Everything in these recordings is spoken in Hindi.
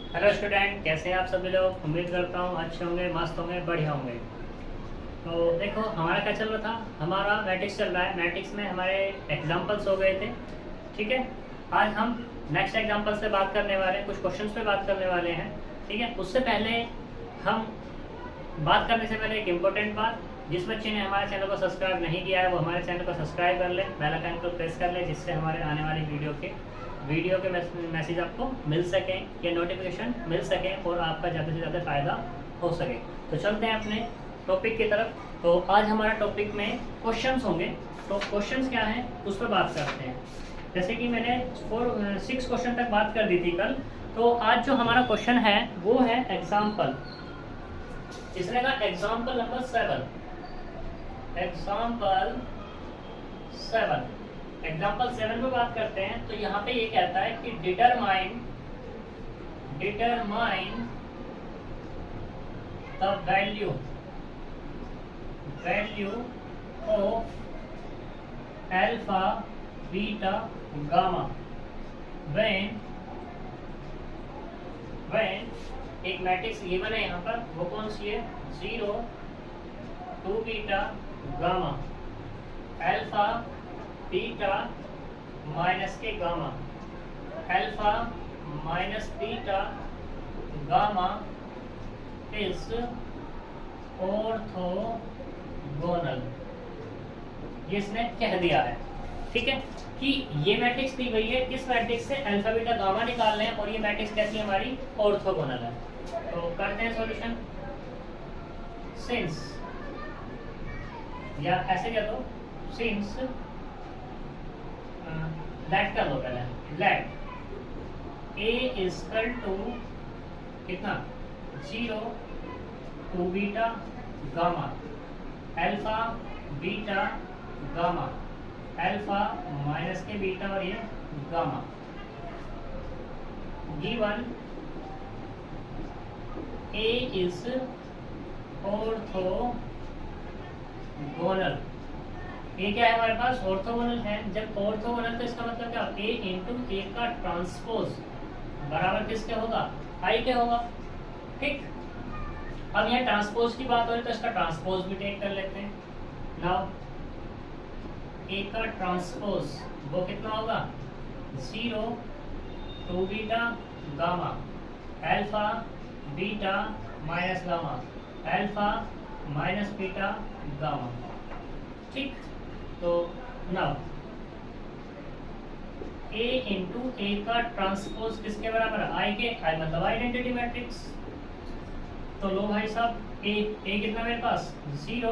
हेलो स्टूडेंट, कैसे हैं आप सभी लोग। उम्मीद करता हूँ अच्छे होंगे, मस्त होंगे, बढ़िया होंगे। तो देखो हमारा क्या चल रहा था, हमारा मैट्रिक्स चल रहा है। मैट्रिक्स में हमारे एग्जाम्पल्स हो गए थे, ठीक है। आज हम नेक्स्ट एग्जाम्पल से बात करने वाले हैं, कुछ क्वेश्चंस पे बात करने वाले हैं, ठीक है। उससे पहले हम बात करने से पहले एक इम्पोर्टेंट बात, जिस बच्चे ने हमारे चैनल को सब्सक्राइब नहीं किया है वो हमारे चैनल को सब्सक्राइब कर ले, बेल आइकन को प्रेस कर ले, जिससे हमारे आने वाली वीडियो के मैसेज आपको मिल सकें या नोटिफिकेशन मिल सकें और आपका ज़्यादा से ज़्यादा फ़ायदा हो सके। तो चलते हैं अपने टॉपिक की तरफ। तो आज हमारा टॉपिक में क्वेश्चंस होंगे। तो क्वेश्चंस क्या हैं उस पर बात करते हैं। जैसे कि मैंने 6 क्वेश्चन तक बात कर दी थी कल। तो आज जो हमारा क्वेश्चन है वो है एग्जाम्पल, इसने कहा एग्जाम्पल नंबर 7। एग्जाम्पल 7 पे बात करते हैं। तो यहाँ पे ये कहता है कि determine the value of alpha beta gamma when एक मैट्रिक्स गिवन है यहाँ पर, वो कौन सी है, 0 2 beta gamma alpha beta minus के gamma alpha minus beta gamma is orthogonal. ये इसने कह दिया है, ठीक है, कि ये मैट्रिक्स दी गई है, किस मैट्रिक्स से अल्फा बीटा गामा निकालने हैं और ये मैट्रिक्स कैसी है हमारी, ऑर्थोगोनल है। तो करते हैं सॉल्यूशन। सिंस, या ऐसे क्या दो, सिंस लेट कर दो पहले, लेट ए इक्वल टू कितना, 0 2 beta gamma alpha beta gamma alpha minus के बीटा और ये gamma given A is orthogonal. A क्या है हमारे पास, ऑर्थोगोनल है। जब ऑर्थोगोनल तो इसका मतलब क्या, ए इंटू ए का ट्रांसपोज बराबर किसके होगा, आई के होगा, ठीक। अब यहाँ ट्रांसपोज की बात हो रही तो इसका ट्रांसपोज भी टेक कर लेते हैं। नाउ ए का ट्रांसपोज वो कितना होगा, 0 2 beta gamma alpha beta minus gamma alpha minus beta gamma, ठीक। तो नाउ ए इंटू ए का ट्रांसपोज किसके बराबर है, आई के, आई मतलब आइडेंटिटी मैट्रिक्स। तो लो भाई साहब, ए कितना मेरे पास, 0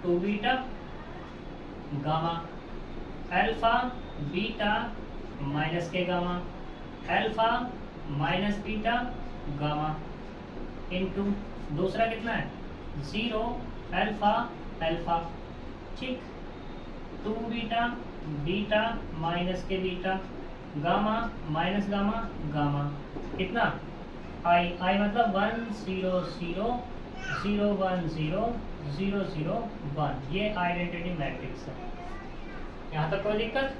2 beta gamma alpha beta minus के gamma alpha minus beta gamma into दूसरा कितना है, 0 अल्फा अल्फा, ठीक, 2 बीटा बीटा माइनस के beta gamma minus gamma gamma कितना, आई मतलब 1 0 0 0 1 0 0 0 1। ये आइडेंटिटी मैट्रिक्स है। यहाँ तक कोई दिक्कत।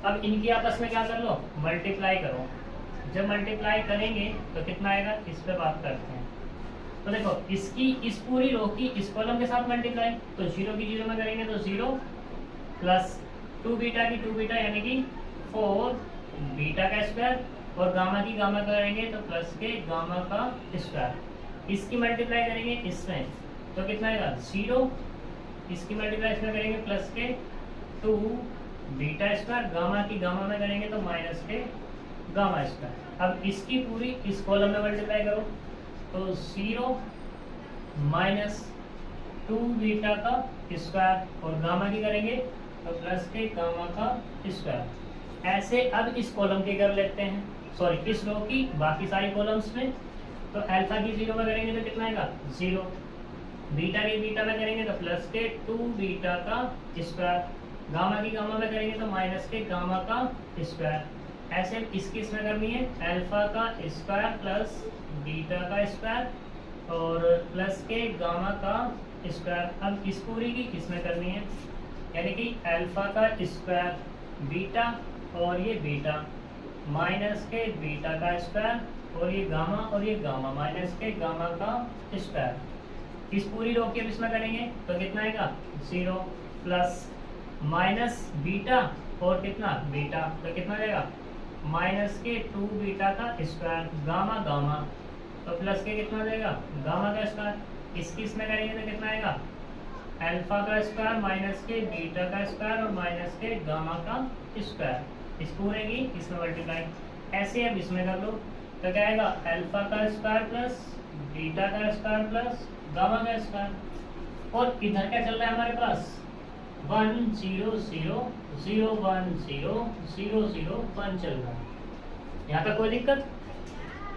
अब इनकी आपस में क्या कर लो, मल्टीप्लाई करो। जब मल्टीप्लाई करेंगे तो कितना आएगा, इस पे बात करते हैं। तो देखो इसकी इस पूरी रो की इस कॉलम के साथ मल्टीप्लाई, तो 0 की 0 में करेंगे तो 0 प्लस 2 बीटा की 2 बीटा यानी कि 4 बीटा का स्क्वायर और गामा की गामा करेंगे तो प्लस के गामा का स्क्वायर। इसकी मल्टीप्लाई करेंगे इसमें तो कितना आएगा, 0, इसकी मल्टीप्लाई इसमें करेंगे प्लस के 2 बीटा स्क्वायर, गामा की गामा में करेंगे तो माइनस के गामा स्क्वायर। अब इसकी पूरी इस कॉलम में मल्टीप्लाई करो तो 0 माइनस 2 बीटा का स्क्वायर और गामा की करेंगे तो प्लस के गामा का स्क्वायर। ऐसे अब इस कॉलम की कर लेते हैं, सॉरी इस रो की बाकी सारी कॉलम्स में। तो अल्फा की 0 में करेंगे तो कितना आएगा, 0, बीटा की बीटा में करेंगे तो प्लस के 2 बीटा का स्क्वायर, गामा की गामा में करेंगे तो माइनस के गामा का स्क्वायर। ऐसे इसकी इसमें करनी है, अल्फा का स्क्वायर प्लस बीटा का स्क्वायर और प्लस के गामा का स्क्वायर। अब इस पूरी की इसमें करनी है, यानी कि अल्फा का स्क्वायर बीटा और ये बीटा माइनस के बीटा का स्क्वायर और ये गामा माइनस के गामा का स्क्वायर। इस पूरी रो के इसमें करेंगे तो कितना आएगा 0 प्लस माइनस बीटा और कितना बीटा, तो कितना जाएगा माइनस के 2 बीटा का स्क्वायर गामा गामा, तो प्लस के कितना जाएगा गामा का स्क्वायर। इसकी इसमें करेंगे तो कितना आएगा अल्फा का स्क्वायर माइनस के बीटा का स्क्वायर और माइनस के गामा का स्क्वायर। इस पूरे की इसमें मल्टीप्लाई, ऐसे अब इसमें कर लो तो क्या आएगा अल्फा का स्क्वायर प्लस बीटा का स्क्वायर प्लस गामा का स्क्वायर। और इधर क्या चल रहा है हमारे पास 1 0 0 0 1 0 0 0 1 चल रहा है। यहाँ तक कोई दिक्कत?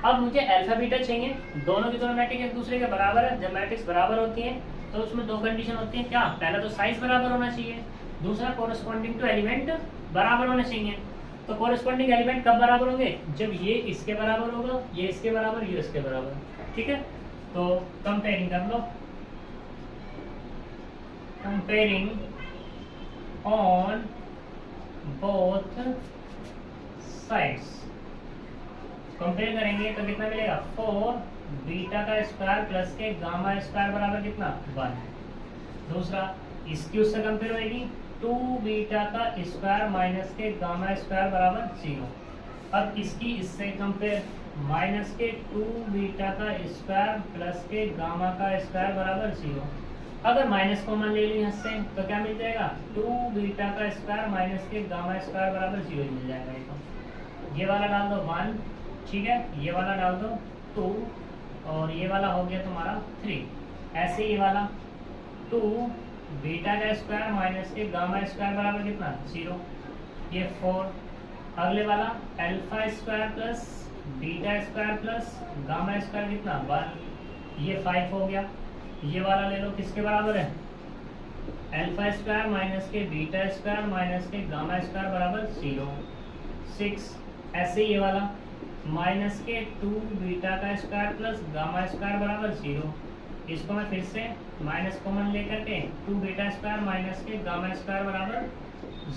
अब मुझे अल्फा बीटा चाहिए, दोनों की दोनों मैट्रिक्स एक दूसरे के बराबर है। जब मैट्रिक्स बराबर होती है तो उसमें दो कंडीशन होती है, क्या पहला तो साइज बराबर होना चाहिए, दूसरा कोरस्पॉन्डिंग टू एलिमेंट बराबर होने चाहिए। तो कोरस्पॉन्डिंग एलिमेंट कब बराबर होंगे, जब ये इसके बराबर होगा, ये इसके बराबर, ये इसके बराबर, ठीक है। तो कंपेयरिंग कर लो, comparing on both sides, compare करेंगे तो कितना मिलेगा 4 बीटा का स्क्वायर प्लस के गामा स्क्वायर बराबर कितना 1। दूसरा इसकी उससे कंपेयर होगी 2 बीटा का स्क्वायर माइनस के गामा स्क्वायर बराबर 0। अब इसकी इससे कंपेयर माइनस के 2 बीटा का स्क्वायर प्लस के गामा का स्क्वायर बराबर 0। अगर माइनस कॉमन ले ली इससे तो क्या मिल जाएगा 2 बीटा का स्क्वायर माइनस के गामा स्क्वायर बराबर 0 मिल जाएगा। ये वाला डाल दो 1, ठीक है, ये वाला डाल दो 2 और ये वाला हो गया तुम्हारा 3। ऐसे ये वाला 2 बीटा का स्क्वायर माइनस के गामा स्क्वायर बराबर कितना 0, ये 4। अगले वाला alpha square plus beta square plus gamma square कितना 1, ये 5 हो गया। ये वाला ले लो किसके बराबर है अल्फा स्क्वायर माइनस के बीटा स्क्वायर माइनस के गामा स्क्वायर बराबर 0, 6। ऐसे ये वाला माइनस के 2 बीटा का स्क्वायर प्लस गामा स्क्वायर बराबर 0। इसको मैं फिर से माइनस कॉमन लेकर के 2 बीटा स्क्वायर माइनस के गामा स्क्वायर बराबर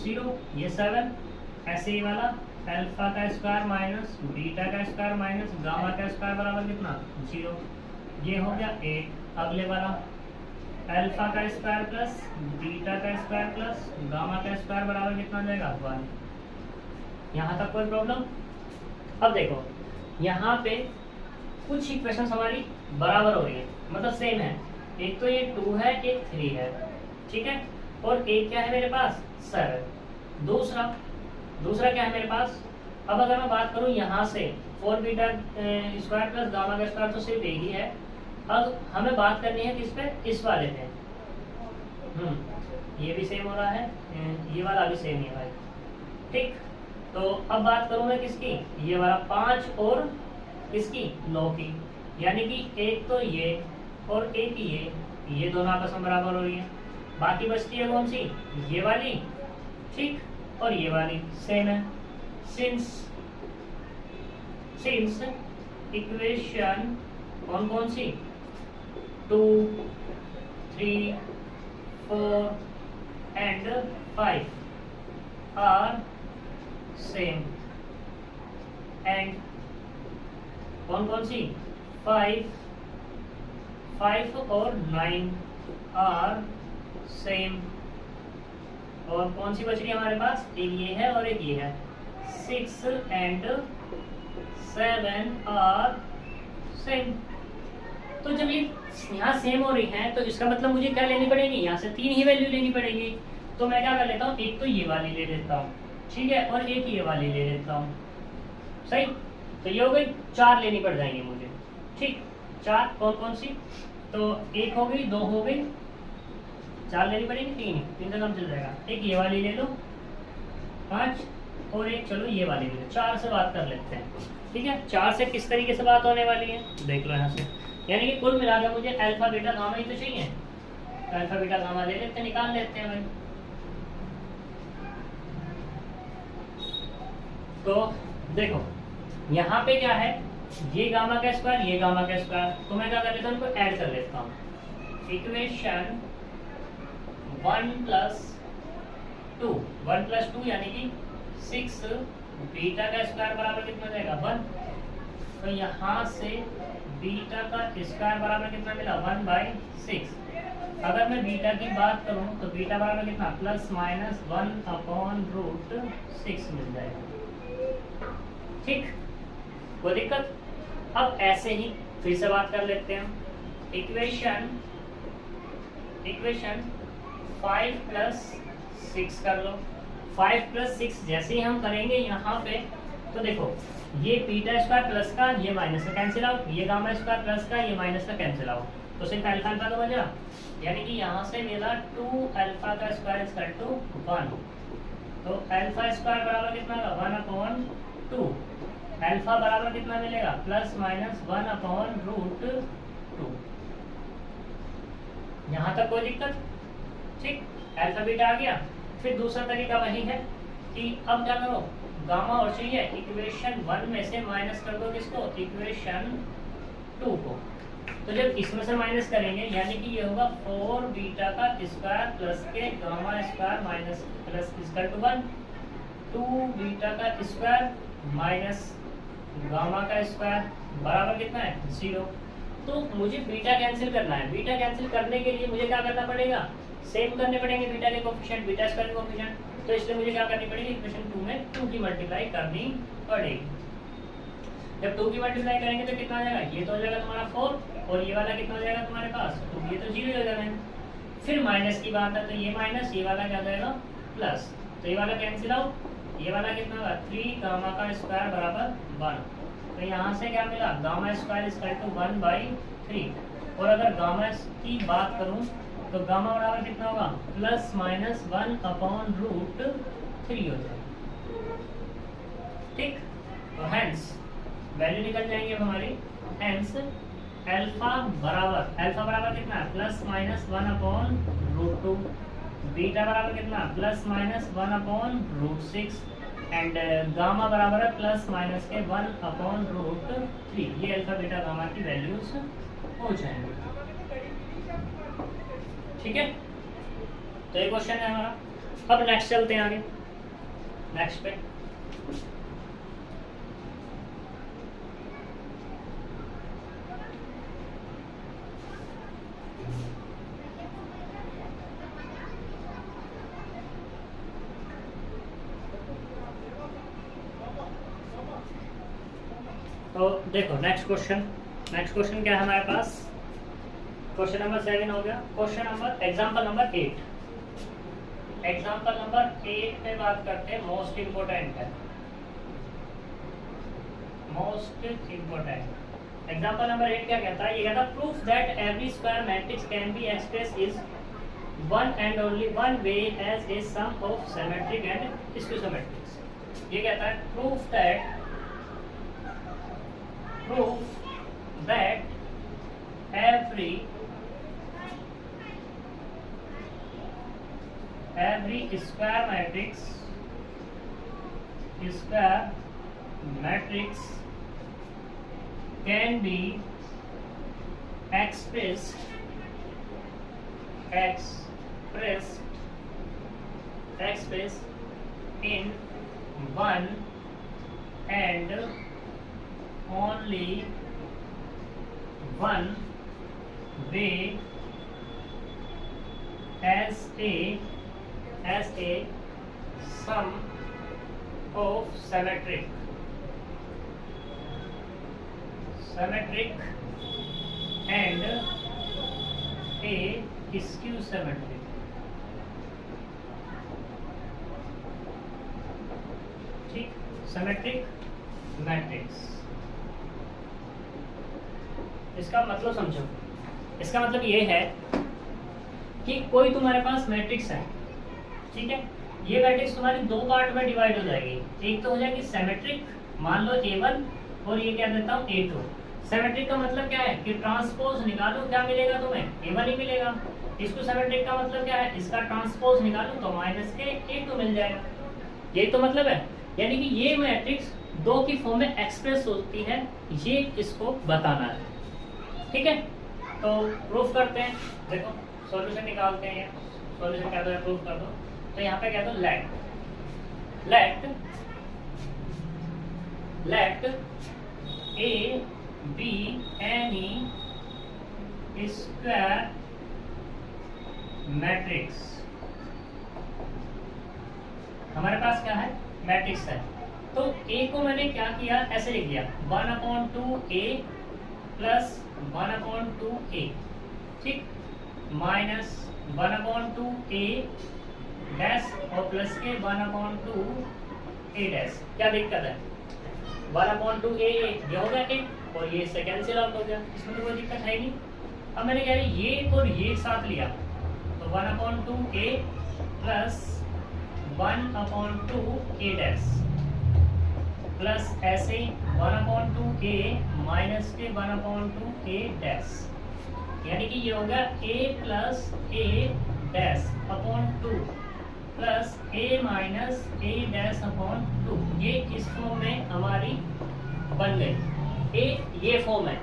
0, ये 7। ऐसे ही वाला अल्फा का स्क्वायर माइनस बीटा का स्क्वायर माइनस गामा का स्क्वायर बराबर कितना 0, ये हो गया 8। अगले वाला अल्फा का स्क्वायर प्लस बीटा का स्क्वायर प्लस गामा का स्क्वायर बराबर कितना जाएगा 1। यहाँ तक कोई प्रॉब्लम? अब देखो यहाँ पे कुछ इक्वेशंस हमारी बराबर हो रही है, मतलब सेम है। एक तो ये 2 है, एक 3 है, ठीक है, और एक क्या है मेरे पास 7। दूसरा क्या है मेरे पास, अब अगर मैं बात करूँ यहाँ से 4 बीटा स्क्वायर प्लस गामा का स्क्वायर तो सिर्फ एक ही है। अब हमें बात करनी है किस पे, इस वाले पे। ये भी सेम हो रहा है, ये वाला भी सेम है भाई, ठीक। तो अब बात करूँ मैं किसकी, ये वाला 5 और इसकी 9 की, यानी कि एक तो ये और एक ये दोनों आपस में बराबर हो रही है। बाकी बचती है कौन सी, ये वाली, ठीक, और ये वाली सेम है। सिंस इक्वेशन कौन सी 2 3 4 एंड 5 आर सेम, एंड कौन सी 5 और 9 आर सेम। और कौन सी बच रही है हमारे पास, एक ये है और एक ये है। 6 एंड 7 आर सेम। तो जब ये यहाँ सेम हो रही है तो इसका मतलब मुझे क्या लेनी पड़ेगी, यहाँ से 3 ही वैल्यू लेनी पड़ेगी। तो मैं क्या कर लेता हूँ, एक तो ये वाली ले लेता हूँ, ठीक है, और एक ये वाली ले लेता हूँ, सही। तो ये हो गई 4 लेनी पड़ जाएंगी मुझे, ठीक। 4 कौन सी, तो 1 हो गई, 2 हो गई, 4 लेनी पड़ेगी, 3 से कम चल जाएगा। एक ये वाली ले लो 5 और एक चलो ये वाली ले लो, 4 से बात कर लेते हैं, ठीक है। 4 से किस तरीके से बात होने वाली है देख लो यहाँ से, यानी कि कुल मिलाकर मुझे अल्फा बीटा गामा ही तो चाहिए। तो अल्फा बीटा गामा ले लेते हैं, निकाल लेते हैं भाई। तो देखो यहाँ पे क्या है, ये गामा का स्क्वायर, ये गामा का स्क्वायर, तो मैं क्या कर लेता हूँ, इनको ऐड कर लेता हूँ। इक्वेशन 1 + 2 यानी कि 6 बीटा का स्क्वायर बराबर कितना जाएगा 1। तो यहाँ से बीटा का स्क्वायर बराबर कितना मिला 1/6। अगर मैं बीटा की बात करूं तो बीटा बराबर कितना ±1/√6 मिल जाएगा। ठीक, कोई दिक्कत? अब ऐसे ही फिर से बात कर लेते हैं। इक्वेशन 5 + 6 कर लो। 5 + 6 जैसे ही हम करेंगे यहाँ पे तो देखो ये बीटा स्क्वायर प्लस का ये माइनस का कैंसिल आउट, ये गामा स्क्वायर प्लस का ये माइनस का कैंसिल आउट, तो सिर्फ अल्फा अल्फा तो बचा। यानी कि यहाँ से मेरा 2 अल्फा का स्क्वायर इज इक्वल टू 1। तो अल्फा स्क्वायर बराबर कितना होगा 1/2। अल्फा बराबर कितना मिलेगा ±1/√2। यहाँ तक कोई दिक्कत? ठीक, अल्फा बीटा आ गया। फिर दूसरा तरीका वही है कि अब क्या करो, गामा और चाहिए इक्वेशन 1 में से माइनस कर दो किसको, इक्वेशन 2 को। तो जब इसमें से माइनस करेंगे यानी कि ये होगा 4 बीटा का स्क्वायर प्लस के gamma square minus plus equal to 1, 2 beta का स्क्वायर माइनस गामा का स्क्वायर बराबर कितना है 0। तो मुझे बीटा कैंसिल करना है। बीटा कैंसिल करने के लिए मुझे क्या करना पड़ेगा, सेम करने पड़ेंगे बीटा के कोफिशिएंट, बीटा स्क्वायर के कोफिशिएंट। तो इसलिए मुझे क्या करनी पड़ेगी, इक्वेशन 2 में 2 की मल्टीप्लाई करनी पड़ेगी। जब 2 की मल्टीप्लाई करेंगे तो कितना आ जाएगा, ये तो हो जाएगा तुम्हारा 4 और ये वाला कितना हो जाएगा तुम्हारे पास, तो ये तो 0 हो जाएगा। फिर माइनस की बात है तो ये माइनस, ये वाला क्या हो जाएगा प्लस, तो ये वाला कैंसिल आउट, ये वाला कितना होगा 3 गामा का स्क्वायर बराबर 1। तो यहाँ से क्या मिला, गामा स्क्वायर इक्वल टू 1/3। और अगर गामा की बात करूँ तो गामा बराबर कितना होगा ±1/√3 हो जाएगा। ठीक, तो हेंस वैल्यू निकल जाएंगे अब हमारी। हेंस अल्फा बराबर कितना ±1/√2, बीटा बराबर कितना ±1/√6 एंड गामा बराबर है ± के 1/√3। ये अल्फा बीटा गामा की वैल्यूज हो जाएंगे। ठीक है, तो ये क्वेश्चन है हमारा। अब नेक्स्ट चलते हैं आगे, नेक्स्ट पे। तो देखो नेक्स्ट क्वेश्चन क्या है हमारे पास, क्वेश्चन नंबर 7 हो गया। क्वेश्चन नंबर एग्जांपल नंबर 8 पे बात करते हैं। मोस्ट इम्पोर्टेंट है, मोस्ट इम्पोर्टेंट। एग्जांपल नंबर 8 क्या कहता है, ये कहता है proof that every square matrix can be express is one and only one way as a sum of symmetric and skew matrix. ये कहता है proof that every square matrix can be expressed in one and only one way as a sum of symmetric and a skew symmetric। ठीक, सिमेट्रिक मैट्रिक्स, इसका मतलब समझो। इसका मतलब ये है कि कोई तुम्हारे पास मैट्रिक्स है, ठीक है, ये मैट्रिक्स तुम्हारी दो पार्ट में डिवाइड हो जाएगी। एक तो हो जाएगी सिमेट्रिक, मान लो A1 और ये क्या देता हूँ A2। सिमेट्रिक का मतलब क्या है कि ट्रांसपोज निकालो, क्या मिलेगा तुम्हें A1 ही मिलेगा। इसको सिमेट्रिक का मतलब क्या है, इसका ट्रांसपोज निकालो तो माइनस के A2 मिल जाएगा। ये तो मतलब है, यानी कि ये मैट्रिक्स दो की फॉर्म में एक्सप्रेस होती है, ये इसको बताना है। ठीक है, तो प्रूफ करते हैं। देखो सॉल्यूशन निकालते हैं। सॉल्यूशन क्या है, प्रूफ कर दो। तो यहाँ पे क्या दो, let A be any square matrix. हमारे पास क्या है, मैट्रिक्स है। तो ए को मैंने क्या किया, ऐसे लिख दिया 1/2 ए प्लस 1/2 ए, ठीक, माइनस 1/2 ए डैश और प्लस के 1/2 ए डैश। क्या दिक्कत है, 1/2 ए ये हो गया ए और ये से कैंसिल आउट हो गया, इसमें तो कोई दिक्कत है नहीं। अब मैंने क्या ये और ये साथ लिया तो 1/2 ए प्लस 1/2 ए डैश प्लस ऐसे 1/2 ए माइनस के 1/2 ए डैश, यानी कि ये हो गया ए प्लस ए डैश अपॉन 2 प्लस ए माइनस ए डैश अपॉन 2। ये इस फॉर्म में हमारी बन गई, ये फॉर्म है,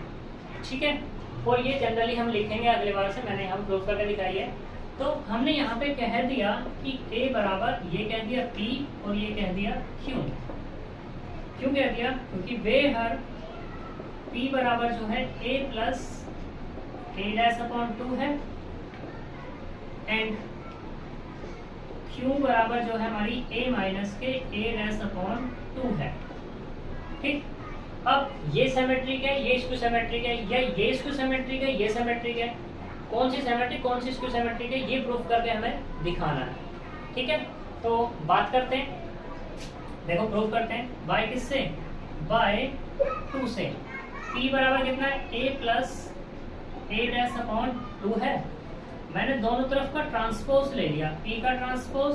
ठीक है। और ये जनरली हम लिखेंगे अगले बार से, मैंने हम प्रूफ करके दिखाई है। तो हमने यहाँ पे कह दिया कि a बराबर, ये कह दिया p और ये कह दिया q। क्यों कह दिया, क्योंकि वे हर p बराबर जो है a plus A dash upon 2 है एंड q बराबर जो है हमारी a माइनस के a डैश अपॉन 2 है, ठीक। अब ये सिमेट्रिक है, ये स्क्यू सिमेट्रिक है, या ये स्क्यू सिमेट्रिक है, ये सिमेट्रिक है, कौन सी सिमेट्रिक कौन सी स्क्यू सिमेट्रिक है, ये प्रूफ करके हमें दिखाना है, ठीक है। तो बात करते हैं, देखो प्रूफ करते हैं बाय किससे, बाय 2 से। p बराबर कितना है, a plus A dash upon 2 है। मैंने दोनों तरफ का ट्रांसपोज ले लिया, p का ट्रांसपोज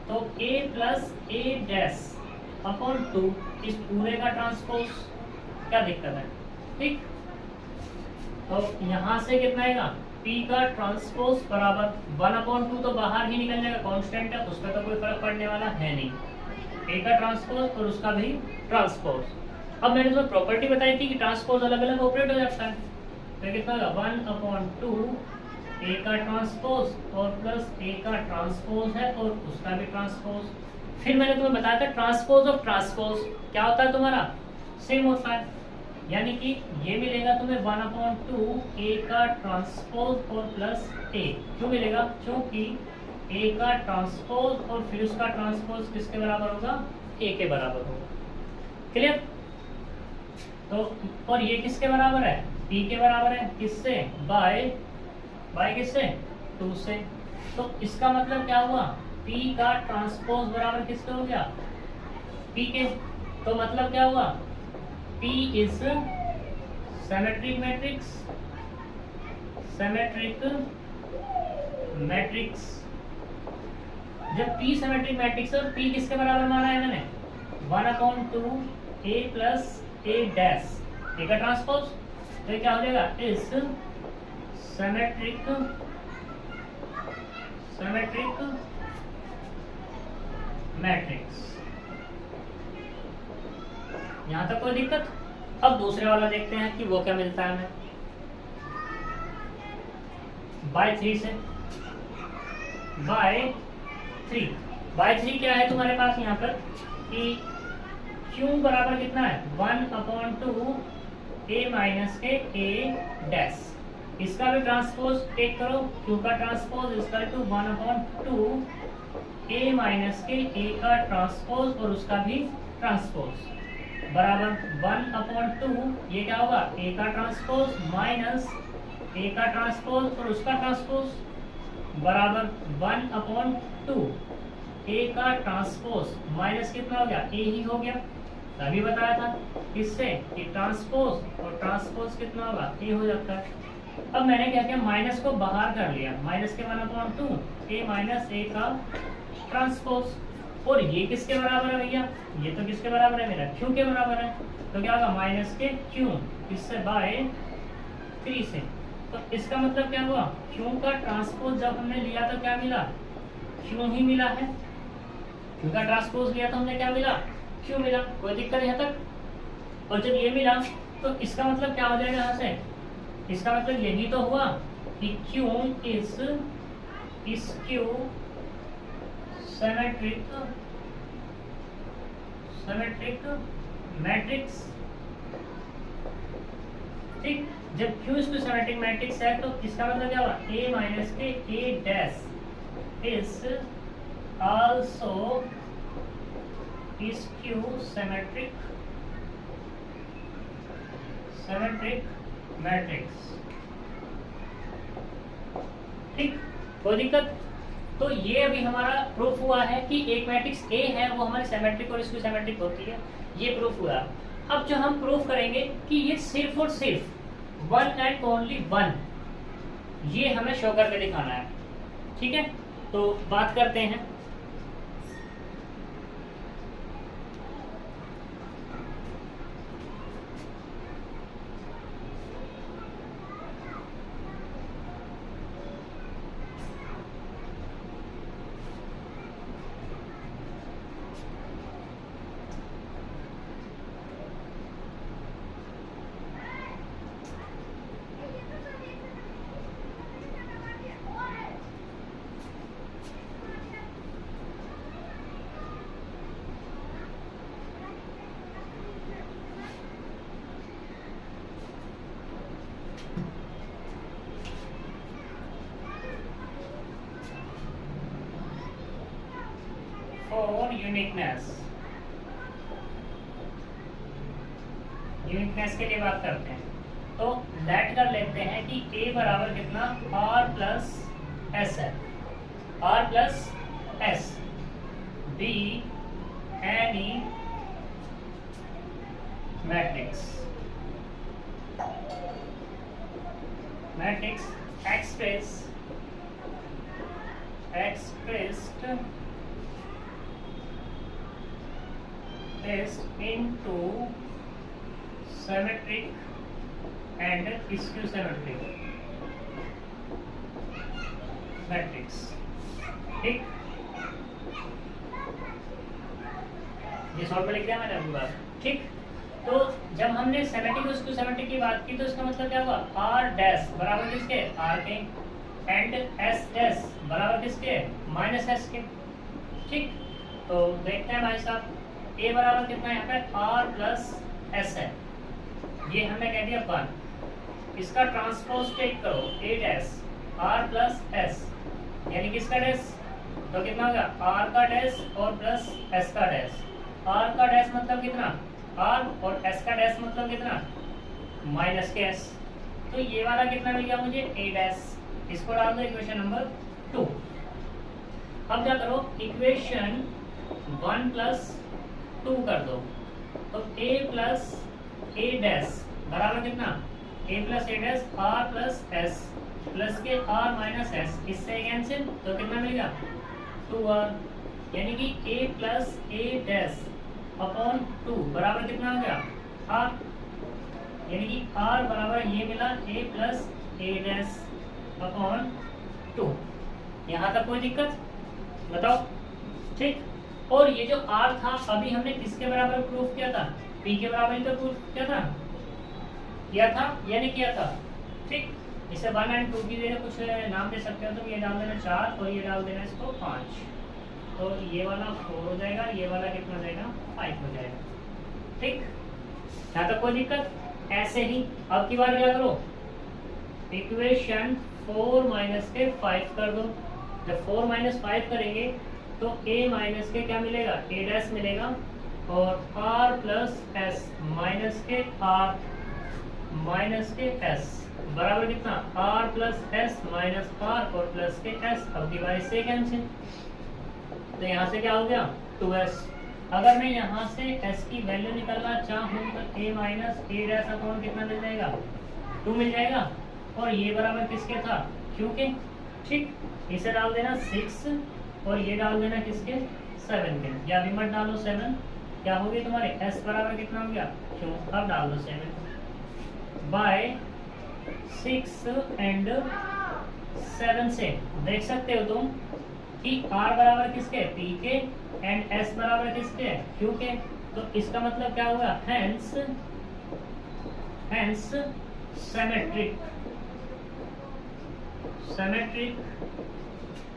तो a plus A dash upon 2, इस पूरे का ट्रांसपोज। क्या दिक्कत है, ठीक। तो यहाँ से कितना आएगा, p का ट्रांसपोज बराबर 1/2 तो बाहर ही निकल जाएगा, कांस्टेंट है, उसका तो कोई फर्क पड़ने वाला है नहीं। a का ट्रांसपोज और उसका भी ट्रांसपोज। अब मैंने तुम्हें प्रॉपर्टी बताई थी कि ट्रांसपोज अलग अलग ऑपरेट हो जाता है, तो कितना होगा 1/2 a का ट्रांसपोज और प्लस a का ट्रांसपोज है और उसका भी ट्रांसपोज। फिर मैंने तुम्हें बताया था ट्रांसपोज ऑफ ट्रांसपोज क्या होता है, तुम्हारा सेम होता है, यानी कि ये मिलेगा तुम्हें 1/2 a का ट्रांसपोज और प्लस a। क्यों मिलेगा, क्योंकि a का ट्रांसपोज और फिर उसका ट्रांसपोज किसके बराबर होगा, a के बराबर होगा, क्लियर। तो और ये किसके बराबर है, p के बराबर है, किससे, बाय किससे, 2 से। तो इसका मतलब क्या हुआ, p का ट्रांसपोज बराबर किसके हो गया, p के। तो मतलब क्या हुआ, p is symmetric matrix, symmetric matrix. जब p सिमेट्रिक मैट्रिक्स है और p किसके बराबर माना है मैंने, 1/2 a plus A dash, a का ट्रांसपोज, तो ये क्या हो जाएगा, इस सिमेट्रिक मैट्रिक्स। यहां तक कोई दिक्कत। अब दूसरे वाला देखते हैं कि वो क्या मिलता है हमें, बाय 3 से। बाय 3 क्या है तुम्हारे पास यहाँ पर कि q बराबर कितना है, 1/2 a माइनस के a डैश, इसका भी ट्रांसपोज टेक करो, q का ट्रांसपोज इसका टू 1/2 a माइनस के a का ट्रांसपोज और उसका भी ट्रांसपोज बराबर 1/2, ये क्या होगा, a का ट्रांसपोज माइनस a का ट्रांसपोज और उसका ट्रांसपोज बराबर 1/2 a का ट्रांसपोज माइनस कितना हो गया, a ही हो गया, अभी बताया था किससे कि ट्रांसपोज और ट्रांसपोज कितना होगा, a हो जाता है। अब मैंने क्या किया, माइनस को बाहर कर लिया, माइनस के 1/2 a माइनस a का ट्रांसपोज, और ये किसके बराबर है भैया, ये तो किसके बराबर है, मेरा q के बराबर है, तो क्या होगा माइनस के q, किससे, बाय 3 से। तो इसका मतलब क्या हुआ, q का ट्रांसपोज जब हमने लिया तो क्या मिला, q ही मिला है, q का ट्रांसपोज लिया तो हमने क्या मिला, q मिला, कोई दिक्कत यहाँ तक। और जब ये मिला तो इसका मतलब क्या हो जाएगा यहाँ से, इसका मतलब यही तो हुआ कि q is q symmetric matrix ठीक, जब Q स्क्यू सिमेट्रिक मैट्रिक्स है तो इसका मतलब क्या होगा, A माइनस के A dash is also skew symmetric matrix. ठीक, कोई दिक्कत? तो ये अभी हमारा प्रूफ हुआ है कि एक मैट्रिक्स A है वो हमारी सिमेट्रिक और स्क्यू सिमेट्रिक होती है, ये प्रूफ हुआ। अब जो हम प्रूफ करेंगे कि ये सिर्फ और सिर्फ वन एंड ओनली वन, ये हमें शो करके दिखाना है। ठीक है, तो बात करते हैं। फॉर यूनिकनेस के लिए बात करते हैं, तो लेट कर लेते हैं कि A बराबर कितना, R प्लस एस है, R plus S be any matrix expressed into symmetric and skew symmetric matrix. ठीक, ये शॉर्ट में लिख दिया मैंने अभी बात। ठीक, तो जब हमने सिमेट्रिक और स्क्यू सिमेट्रिक की बात की तो इसका मतलब क्या हुआ, R डैश बराबर किसके, R के, एंड S डैश बराबर किसके, माइनस S के। ठीक, तो देखते हैं भाई साहब, A बराबर कितना यहाँ पे, R प्लस S है, ये हमने कह दिया 1। इसका ट्रांसपोज टेक करो, A dash R plus S, यानी किसका डैश, तो कितना होगा, R का डैश और प्लस S का डैश। R का डैश मतलब कितना, R, और S का डैश मतलब कितना, माइनस के S। तो ये वाला कितना मिल गया मुझे, A डैश, इसको डाल दो इक्वेशन नंबर 2। अब क्या करो, इक्वेशन 1 प्लस 2 कर दो, तो A प्लस A डैश बराबर कितना, A plus A dash R plus S plus के R माइनस S, इससे कैंसिल, तो कितना मिलेगा, 2R, यानी कि A plus A dash upon 2 बराबर कितना हो गया, R, यानी कि R बराबर ये मिला A plus A dash upon 2। यहाँ तक कोई दिक्कत बताओ? ठीक, और ये जो R था अभी हमने किसके बराबर प्रूफ किया था, P के बराबर ही तो प्रूफ किया था या नहीं किया था? ठीक, इसे 1 एंड 2 की जगह कुछ नाम दे सकते हो, तो ये डाल देना 4 और ये डाल देना इसको 5, तो ये वाला 4 हो जाएगा, ये वाला कितना हो जाएगा, 5 हो जाएगा। ठीक, यहाँ तक कोई दिक्कत? ऐसे ही अब की बार क्या करो, इक्वेशन 4 माइनस के 5 कर दो। जब 4 माइनस 5 करेंगे तो A माइनस के क्या मिलेगा, A डैश मिलेगा, और R प्लस S माइनस के R माइनस के S बराबर कितना, R plus S minus R और प्लस के S। अब डिवाइड से कैंसिल, तो यहाँ से क्या हो गया, 2S। अगर मैं यहाँ से S की वैल्यू निकालना चाहूँ तो A minus A dash upon कितना मिल जाएगा, 2 मिल जाएगा, और ये बराबर किसके था, Q के। ठीक, इसे डाल देना 6 और ये डाल देना किसके, 7 के, या भी मत डालो 7, क्या होगी तुम्हारे S बराबर कितना हो गया, Q। अब डाल दो 7 बाय 6 एंड 7 से देख सकते हो तुम कि R बराबर किसके, P के, एंड S बराबर किसके, Q के। तो इसका मतलब क्या होगा, hence symmetric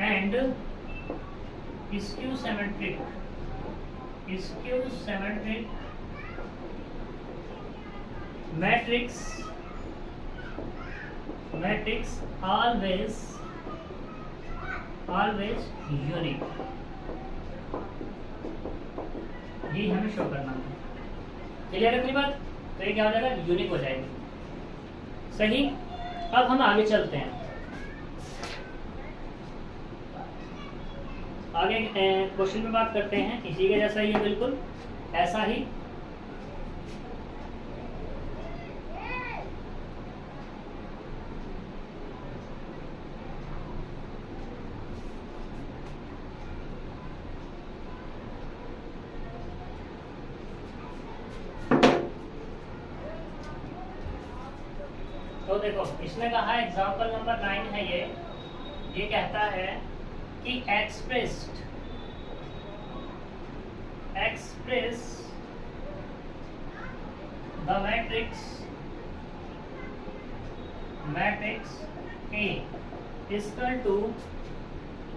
and skew symmetric matrix matrix always unique, ये हमें शो करना है। क्लियर है अपनी बात? तो ये क्या हो जाएगा, यूनिक हो जाएगी। सही। अब हम आगे चलते हैं, आगे क्वेश्चन में बात करते हैं। इसी के जैसा ही है, बिल्कुल ऐसा ही। तो देखो इसने कहा एग्जाम्पल नंबर 9 है ये कहता है कि express the matrix A equal to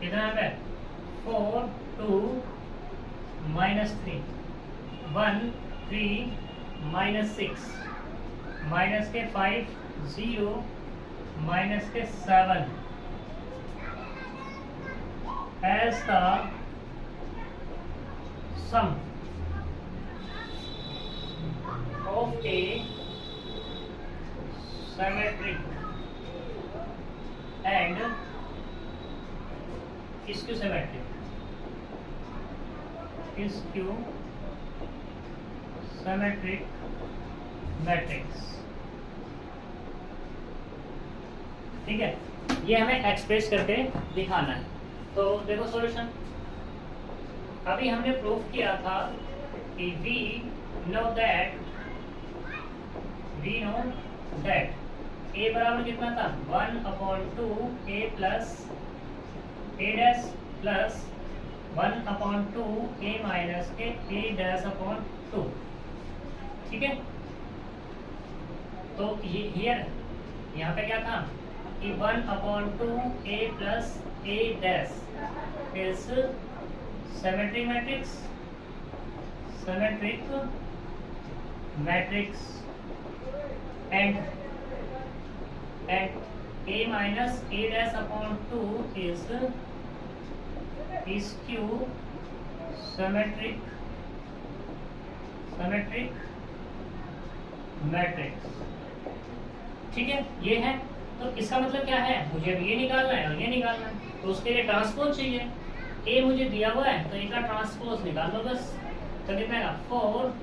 कितना है, 4 2 -3 1 3 -6 माइनस के 5 0 माइनस के 7 as the sum of a symmetric and symmetric matrix. ठीक है, ये हमें एक्सप्रेस करके दिखाना है। तो देखो सॉल्यूशन, अभी हमने प्रूफ किया था कि वी नो दैट ए बराबर कितना था, 1/2 a plus a dash plus 1/2 a minus के a डैश अपॉन 2। ठीक है, तो हियर यहाँ पे क्या था कि 1/2 a plus a dash is symmetric matrix and a minus a dash upon 2 is skew symmetric matrix. ठीक है, ये है। तो इसका मतलब क्या है, मुझे अब ये निकालना है और ये निकालना है, तो उसके लिए ट्रांसपोज चाहिए। ए मुझे दिया हुआ है तो ए का ट्रांसपोज निकाल लो बस। तो कितना है 4